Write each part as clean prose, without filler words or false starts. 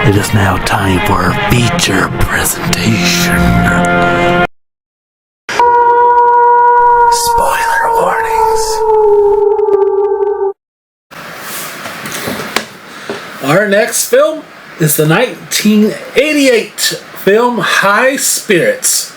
It is now time for our feature presentation. Spoiler warnings. Our next film is the 1988 film High Spirits.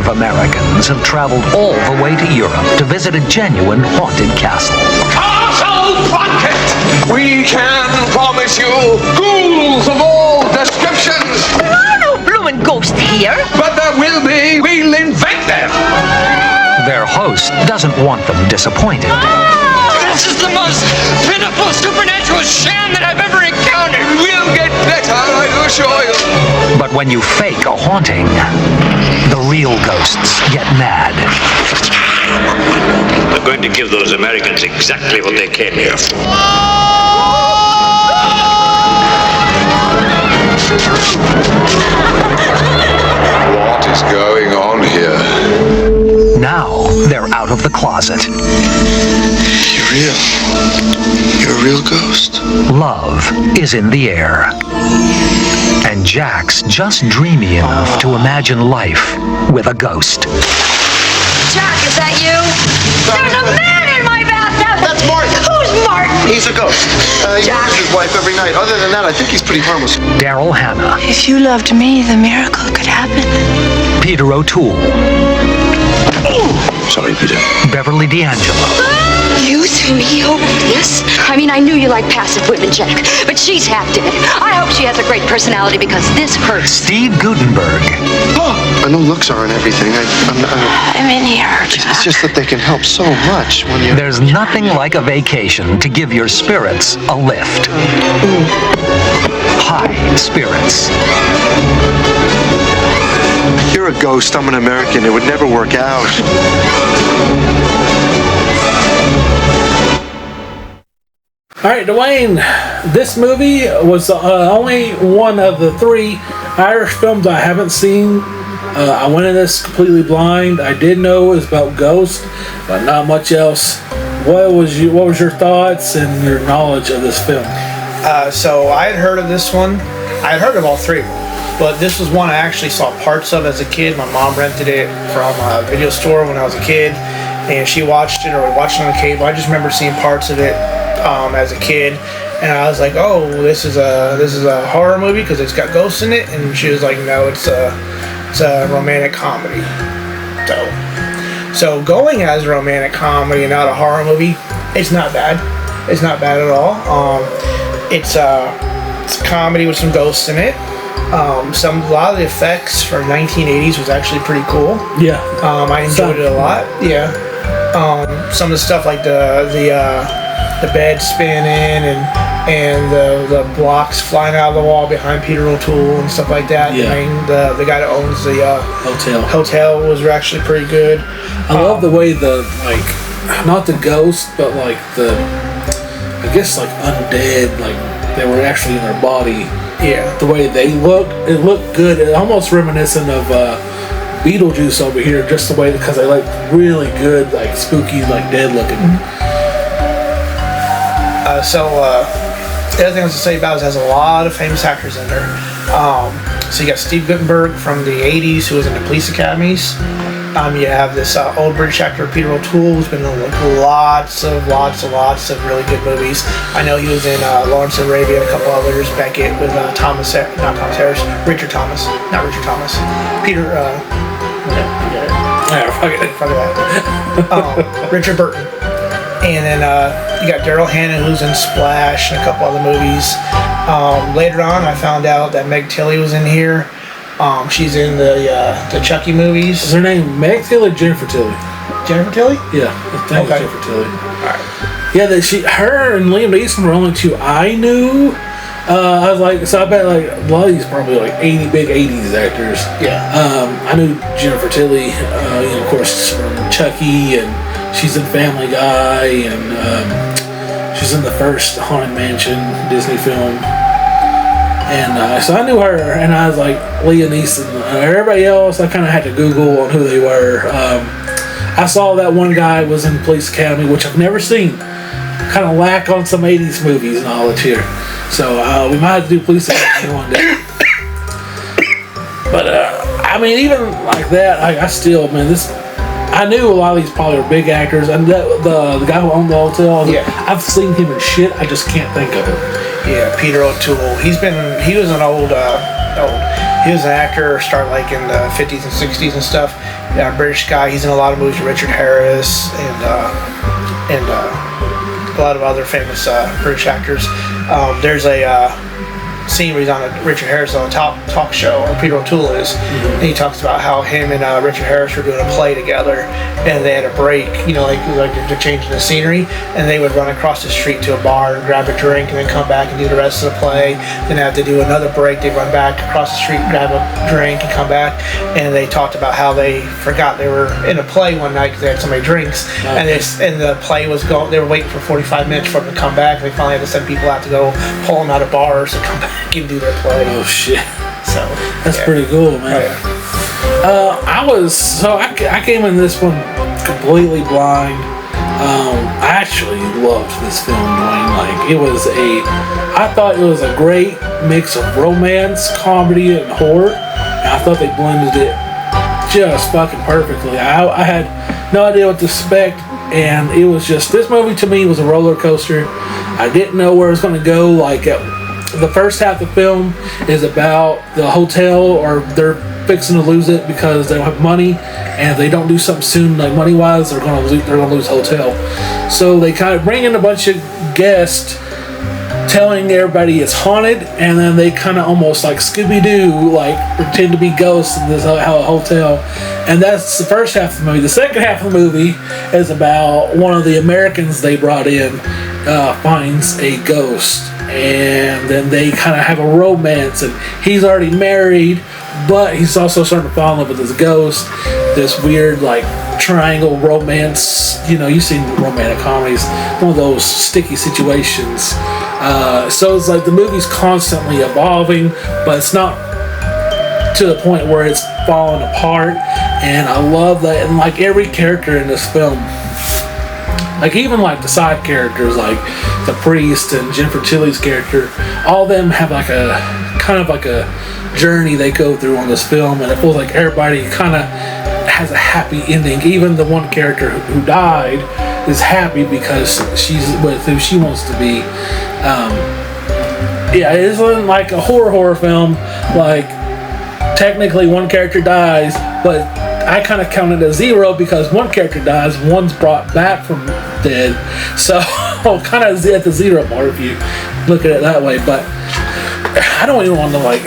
Americans have traveled all the way to Europe to visit a genuine haunted castle. Castle Plunkett! We can promise you ghouls of all descriptions. There are no bloomin' ghosts here. But there will be. We'll invent them. Their host doesn't want them disappointed. This is the most pitiful supernatural sham that I've ever encountered. We'll get better, I assure you. But when you fake a haunting, the real ghosts get mad. They're going to give those Americans exactly what they came here for. What is going on here? Now they're out of the closet. You're real. You're a real ghost. Love is in the air. And Jack's just dreamy enough to imagine life with a ghost. Jack, is that you? There's a man in my bathtub. That's Martin. Who's Martin? He's a ghost. He Jack. murders his wife every night. Other than that, I think he's pretty harmless. Daryl Hannah. If you loved me, the miracle could happen. Peter O'Toole. Sorry, Peter. Beverly D'Angelo. You threw me over this? I mean, I knew you liked passive women, Jack, but she's half dead. I hope she has a great personality because this hurts. Steve Guttenberg. I know looks aren't everything. I'm in here, Jack. It's just that they can help so much when you... There's nothing like a vacation to give your spirits a lift. High Spirits. You're a ghost. I'm an American. It would never work out. Alright, Dwayne, this movie was only one of the 3 Irish films I haven't seen. I went in this completely blind. I did know it was about ghosts, but not much else. What was your thoughts and your knowledge of this film? So I had heard of this one. I had heard of all 3 of them. But this was one I actually saw parts of as a kid. My mom rented it from a video store when I was a kid, and she watched it, or we watched it on the cable. I just remember seeing parts of it as a kid, and I was like, "Oh, this is a horror movie because it's got ghosts in it." And she was like, "No, it's a romantic comedy." So going as a romantic comedy and not a horror movie, it's not bad. It's not bad at all. It's a comedy with some ghosts in it. A lot of the effects from 1980s was actually pretty cool. Yeah. I enjoyed it a lot. Yeah. Some of the stuff like the bed spinning and the blocks flying out of the wall behind Peter O'Toole and stuff like that. Yeah. The guy that owns the hotel was actually pretty good. I love the way not the ghost, but like I guess like undead, like they were actually in their body. Yeah. The way they looked, it looked good. It almost reminiscent of Beetlejuice over here, just the way, because they like really good, like spooky, like dead looking. The other thing I was to say about it is it has a lot of famous actors in there. So you got Steve Guttenberg from the 80s, who was in the police academies. You have this old British actor, Peter O'Toole, who's been in lots of really good movies. I know he was in Lawrence of Arabia and a couple others. Beckett with Richard Thomas. Peter, Richard Burton. And then you got Daryl Hannah, who's in Splash and a couple other movies. Later on, I found out that Meg Tilly was in here. She's in the Chucky movies. Is her name Meg Tilly or Jennifer Tilly? Jennifer Tilly? Yeah, I think Okay. it's Jennifer Tilly. Yeah, her and Liam Neeson were only two I knew. I was like, so I bet like a lot of these probably like big 80s actors. Yeah. I knew Jennifer Tilly, you know, of course, from Chucky, and she's in Family Guy, and she's in the first Haunted Mansion Disney film. And so I knew her, and I was like, Liam Neeson. Everybody else, I kind of had to Google on who they were. I saw that one guy was in Police Academy, which I've never seen. Kind of lack on some 80s movies knowledge here. So we might have to do Police Academy one day. But I mean, even like that, I still, man, I knew a lot of these probably were big actors. And the guy who owned the hotel, Yeah. I've seen him in shit. I just can't think of him. Yeah, Peter O'Toole. He was an he was an actor, started like in the 50s and 60s and stuff. Yeah, British guy. He's in a lot of movies with Richard Harris and a lot of other famous British actors. There's a scene where he's on Richard Harris on a talk show, or Peter O'Toole is, and he talks about how him and Richard Harris were doing a play together, and they had a break, you know, like they're changing the scenery, and they would run across the street to a bar and grab a drink, and then come back and do the rest of the play. Then have to do another break. They run back across the street, grab a drink, and come back. And they talked about how they forgot they were in a play one night because they had so many drinks, and the play was going. They were waiting for 45 minutes for them to come back. They finally had to send people out to go pull them out of bars to come back and do their play. Oh shit. So That's pretty cool, man. I came in this one completely blind. I actually loved this film, Dwayne. I thought it was a great mix of romance, comedy, and horror. And I thought they blended it just fucking perfectly. I had no idea what to expect, and it was just, this movie to me was a roller coaster. I didn't know where it was going to go. The first half of the film is about the hotel, or they're fixing to lose it because they don't have money, and if they don't do something soon, like money wise, they're gonna lose hotel. So they kind of bring in a bunch of guests, telling everybody it's haunted, and then they kind of almost like Scooby-Doo, like pretend to be ghosts in this hotel. And that's the first half of the movie. The second half of the movie is about one of the Americans they brought in finds a ghost, and then they kind of have a romance, and he's already married, but he's also starting to fall in love with this ghost. This weird like triangle romance, you know, you've seen romantic comedies, one of those sticky situations. So it's like the movie's constantly evolving, but it's not to the point where it's falling apart. And I love that. And like every character in this film, like even like the side characters, like the priest and Jennifer Tilly's character, all of them have like a kind of like a journey they go through on this film, and it feels like everybody kind of has a happy ending. Even the one character who died is happy because she's with who she wants to be. Yeah, it isn't like a horror film. Like technically one character dies, but I kind of count it as zero because one character dies, one's brought back from dead. So kind of at the zero mark if you look at it that way. But I don't even want to like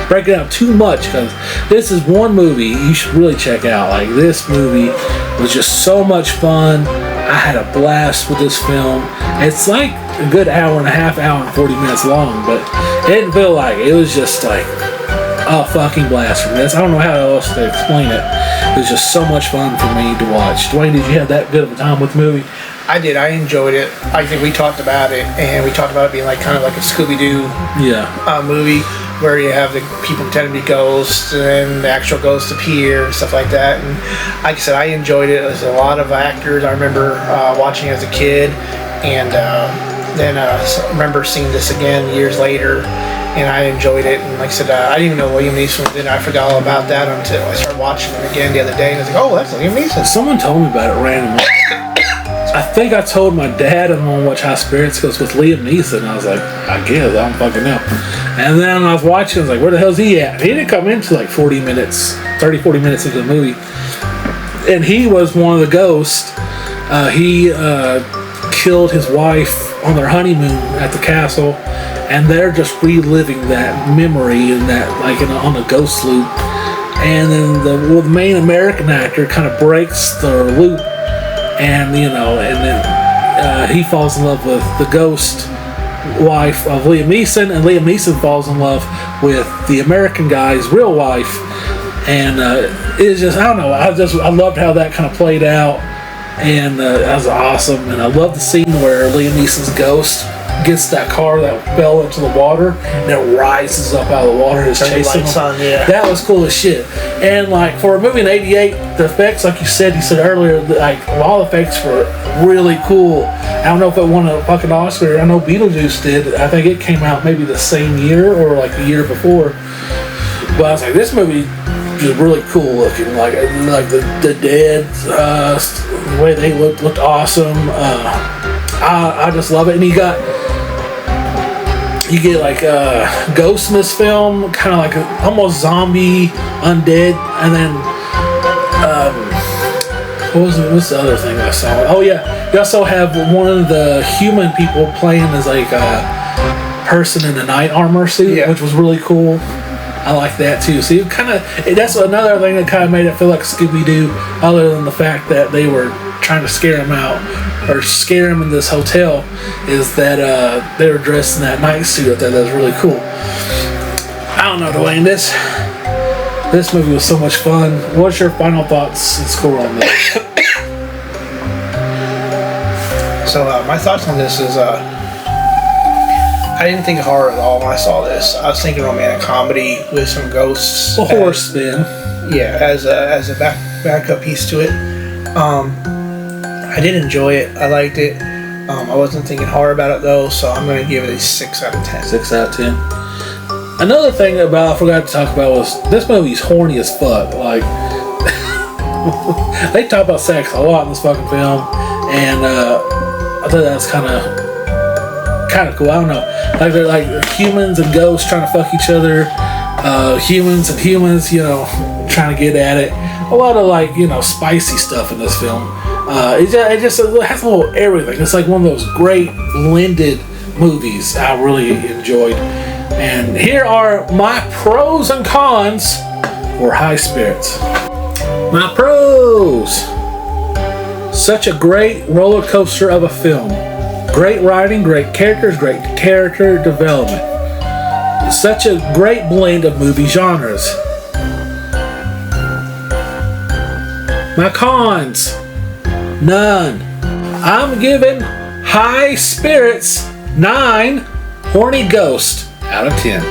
break it out too much, because this is one movie you should really check out. Like, this movie was just so much fun. I had a blast with this film. It's like a good hour and a half, hour and 40 minutes long, but it didn't feel like it. It was just like a fucking blast for me. I don't know how else to explain it. It was just so much fun for me to watch. Dwayne, did you have that good of a time with the movie? I did. I enjoyed it. I think we talked about it, and we talked about it being like kind of like a Scooby-Doo movie, where you have the people pretending to be ghosts, and then the actual ghosts appear and stuff like that. And like I said, I enjoyed it. There's a lot of actors I remember watching as a kid, and then I remember seeing this again years later, and I enjoyed it. And like I said, I didn't even know Liam Neeson was in it. I forgot all about that until I started watching it again the other day, and I was like, oh, that's Liam Neeson. Someone told me about it randomly. I think I told my dad I'm gonna watch High Spirits because with Liam Neeson. I was like, I guess, I don't fucking know. And then I was watching, I was like, where the hell's he at? He didn't come into like 40 minutes into the movie. And he was one of the ghosts. He killed his wife on their honeymoon at the castle, and they're just reliving that memory and that, like on a ghost loop. and then the main American actor kind of breaks the loop, and then he falls in love with the ghost wife of Liam Neeson, and Liam Neeson falls in love with the American guy's real wife, and it's just, I don't know, I loved how that kind of played out, and that was awesome. And I love the scene where Liam Neeson's ghost gets that car that fell into the water and it rises up out of the water and is chasing him. That was cool as shit. And like for a movie in '88, the effects, like you said earlier, like a lot of effects were really cool. I don't know if it won a fucking Oscar. I know Beetlejuice did. I think it came out maybe the same year or like a year before. But I was like, this movie is really cool looking. Like the dead, the way they looked awesome. I just love it. And you get like a ghost in this film, kind of like almost zombie, undead, and then what's the other thing I saw? Oh yeah, you also have one of the human people playing as like a person in a knight armor suit, which was really cool. I like that too. So you that's another thing that kind of made it feel like Scooby-Doo, other than the fact that they were trying to scare him out or scare him in this hotel, is that they were dressed in that night suit. I thought that was really cool. I don't know, Dwayne, this movie was so much fun. What's your final thoughts and score on this? So my thoughts on this is I didn't think horror at all when I saw this. I was thinking romantic comedy with some ghosts. A horse spin. Yeah, as a backup piece to it. I did enjoy it. I liked it. I wasn't thinking horror about it though, so I'm going to give it a 6 out of 10. 6 out of 10. Another thing I forgot to talk about was this movie's horny as fuck. Like, they talk about sex a lot in this fucking film, and I thought that's kind of cool. I don't know. Like they're like humans and ghosts trying to fuck each other. Humans and humans, trying to get at it. A lot of like, spicy stuff in this film. It has a little everything. It's like one of those great blended movies I really enjoyed. And here are my pros and cons for High Spirits. My pros. Such a great roller coaster of a film. Great writing, great characters, great character development. Such a great blend of movie genres. My cons. None. I'm giving High Spirits 9 horny ghosts out of 10.